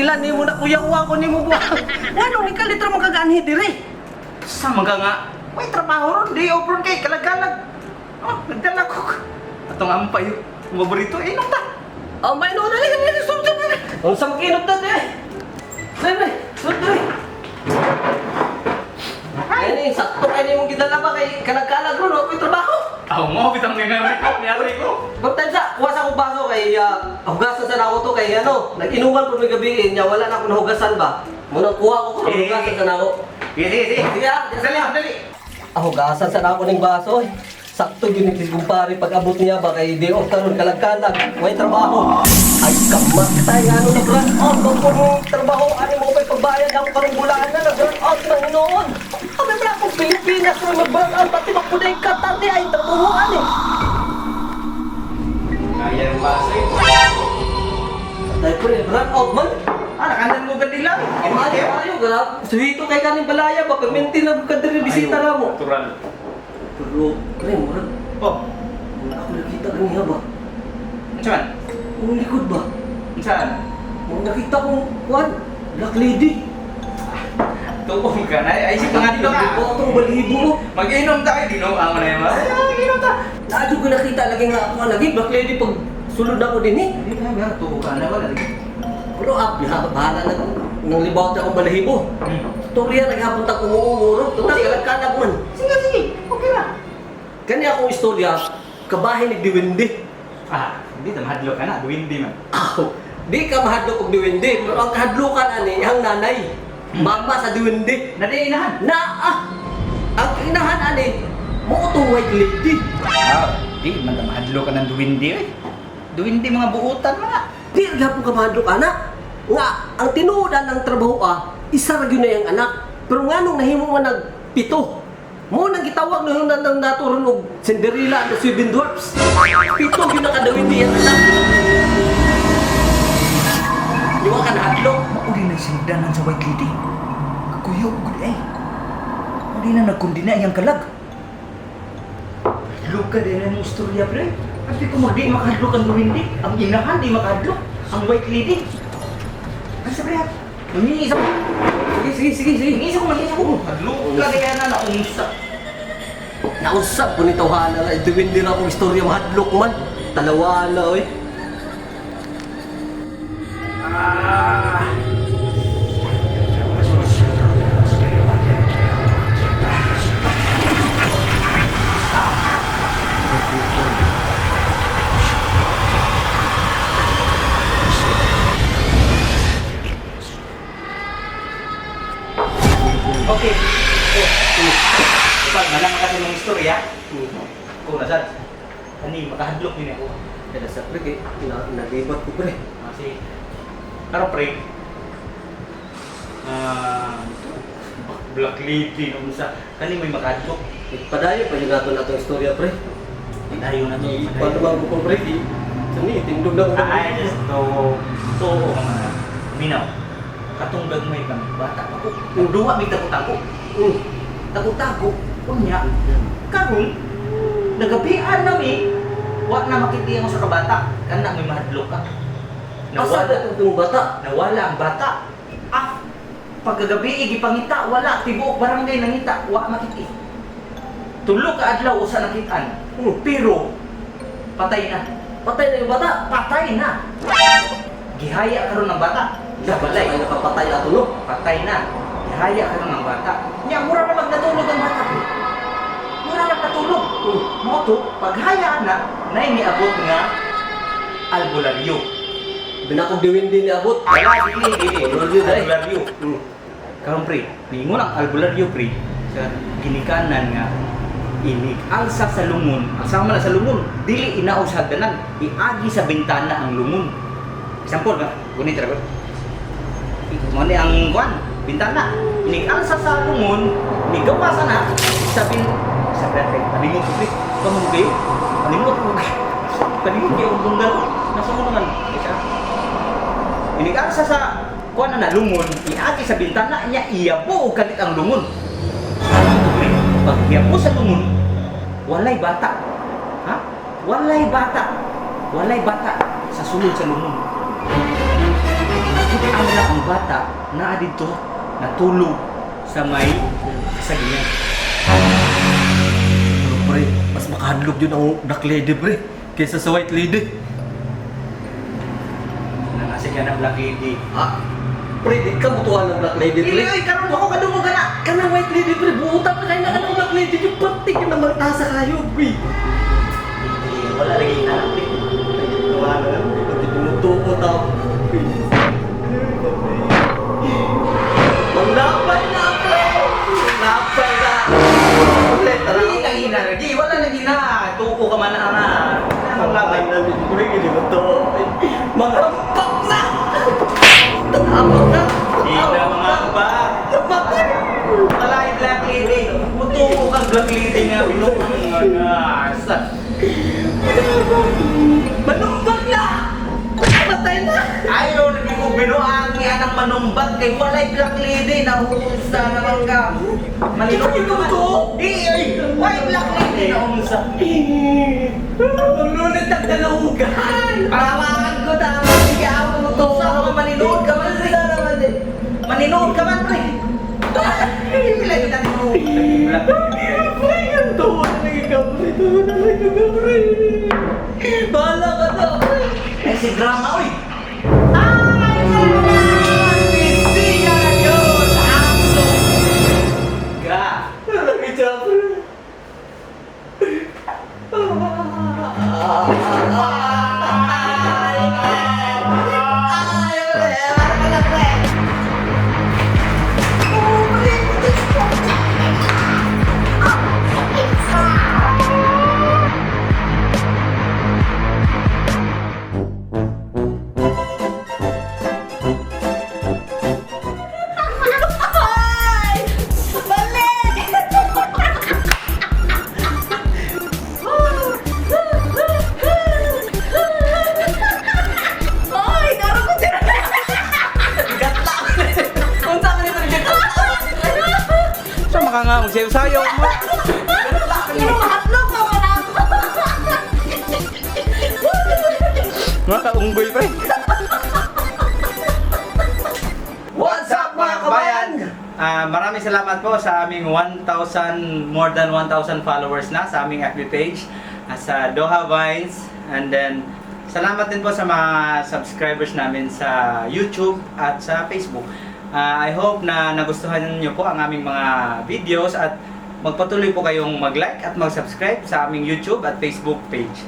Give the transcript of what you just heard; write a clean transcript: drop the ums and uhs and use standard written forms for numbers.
tila ni mo na kuyawa ko ni mo buwang. Ngano ni kalitra mo kaganhi dire? Sa mga nga, may trabaho ron, di operon kay kalagalag. Oh, nagdala ko. Atong ampay, maborito, inom ta. Oh, may no dali ni sultan ni. Oh, sa makinot ta dire. Nay, sultan. Ay, sakto kay ni mo gidala ba kay kalagalag ron, may trabaho. Ako mo, bitang nangyari ko. Baptan sa, kuha sa akong baso kay hugasan sa nako to kay ano, nag-inuman po may gabi niya, wala na akong nahugasan ba? Muna kuha ko kung hugasan sa nako. Sige. Dali. Hugasan sa nako ning baso. Sakto yun yung kumpare pag-abot niya ba kay day off karon kalagkalag, may trabaho. Ay kamatay, ano na brand out, kung trabaho, ano mo pa pagbayad ako karong bulaan na brand out ng noon. Kami pala akong Pilipinas na mag-brand out, pati magpunay Qatar niya ay trabahoan eh. Kaya yung baso eh. Dahil po eh, brand out man. Nakanan mo gandi lang. Ayaw, garap. Suhito kay kaning balaya ba, pag-maintain na kadiri bisita na mo. Natural. Pero, pre, murag, Oh, wala ako nakita ganiya ba? saan? Ang likod ba? Saan? Kung nakita kong, kuwan, black lady. Tuong ka na, ay si pangatlo ka. Ito itong balibo mo. Mag-inom tayo, dinom ang na yun. Mag-inom ta. Naadyo ko nakita lagi nga ako lagi, black lady pag sulod ako din eh. Hindi ka, tuong ka na, wala lagi. Pero bahala na nang libawat akong balahibo. Storya, naghapunta ko umuuro. Ito na, kalagkalag man. Sige. Okay na. Kanya akong istorya, kabahin ni Diwindi. Hindi na mahadlo ka na, duwindi man. Di ka mahadlok og Diwindi, pero ang kahadlukan ani, ang nanay. Mama sa Diwindi. Nadiinahan. Ang inahan ani, mo itong white lady. Di man na mahadlo ka ng duwindi eh. Duwindi mga buutan mga. Di gapon ka mahadlok anak. Nga, ang tinuodan ng trabaho isa ra gyud na yung anak. Pero nganong nahimo man nagpito. Mo nang gitawag na nang naturon og Cinderella and the Seven Dwarfs. Pito gyud na kadawin diyan anak. Di wa ka nahadlok. Mauli na sindanan sa white lady. Kuya, ugod eh. Mauli na nagkundina iyang kalag. Hadlok ka din ang istorya, pre. Kasi kung di makahadlok ang duwindi, ang inahan di makahadlok, ang white lady. Ano sa pre? Manginisa ko. Sige. Manginisa ko. Hadlok ka din na naunsa. Nausap po ni tawhana na ituwin din akong istorya mahadlok man. Talawa na oy. Okay. Kapag malang kasi ng istorya, kung nasad, makahadlok din ako. Kada sa pre kay nalibat ko pre. Kasi, pero pre, black lady nung sa, may makahadlok. Padayo pa yung nato natong istorya pre. Dayo na to. Paano ba ko pre? Sani tindog na ko. I just to, minaw. Katunggang may kami, bata ako. Kung duwa may takot-tako. Takot-tako, kunya. Karun, nagabihan namin, wala na makitiyan mo sa kabata. Kana may mahadlok ka. Asa na itong bata? Nawala ang bata. Pagkagabi, igipangita, wala. Tibuok barangay nangita, wala makiti. Tulog ka adlaw sa nakitaan. Pero, patay na. Patay na yung bata. Patay na. Gihaya karon ng bata. Balay, ay nakapatay ato no? Patay na. Gihaya karon ng bata. Nya mura na magnatulog ang bata. Mura na natulog. Mo to, paghaya na, nay miabot nga albularyo. Binakog diwin din ni abot. Wala dili. Albularyo. Karon pre, ningon ang albularyo pre sa ginikanan nga alsa sa lungon, asama na sa lungon, dili inaog sa hagdanan, iagi sa bintana ang lungon. Example ba? Gunit ra gud. Mo ni ang kwan, bintana. Alsa sa lungon, gawa sana sa sa dati. Palimot ko pre, kamon kayo. Palimot ko. Palimot kayo ang bunggal. Nasa mo naman. Alsa sa kwan na lungon, iagi sa bintana niya iyabo og kalit ang lungon. Paghiyapo sa lungon, walay bata. Ha? Walay bata sa sulod sa lungon. Ang lang ang ang bata naa dito natulog sa may kasagian. Pero pre, mas makahadlok yun ang black lady pre, kaysa sa white lady. Nangasig ka ng Black Lady. Ah, pre, di ka butuhan ng black lady pre. Ay, karon ako kadungog na. Ka na white lady pre, buutan pa kayo na ka ng black lady. Yung patik na magtasa kayo pre. Wala lagi anak pre. Wala na, hindi tinutuko tao. Magnapay na pre! Magnapay na! Pre, tara. Di lagi na, di wala lagi na. Tuko ka man na. Ang labay. na, pre, hindi mo to. Mga rampak na! Tapos na! Di na mga ba. Malay Black Lady. Mutuko kang Black Lady nga. Binukuhan nga. Manumbag na! Patay na! Ayaw naging ko binuang ni anang manumbag kay walay Black Lady na unsa naman ka. Malinong Ikaw to? Ay, why Black Lady na unsa? Maglunod ang dalahugan! Parawangan ko tama. Sige ako mo to. Sa ka maninood ka man pre. Maninood ka man pre. Hindi lagi na tinuod. Black Lady. Tuwa na lang ikaw, pre. Tuwa na lang ikaw, pre. Bahala ka na, pre. Eh si drama oy. Ay, hindi na yun. Aso. Ga. Alam ito, pre. Sa maka nga magsayo-sayo mo. Mga kaunggoy pre. What's up, mga kabayan? Maraming salamat po sa aming 1,000, more than 1,000 followers na sa aming FB page sa Doha Vines. And then, salamat din po sa mga subscribers namin sa YouTube at sa Facebook. I hope na nagustuhan niyo po ang aming mga videos at magpatuloy po kayong mag-like at mag-subscribe sa aming YouTube at Facebook page.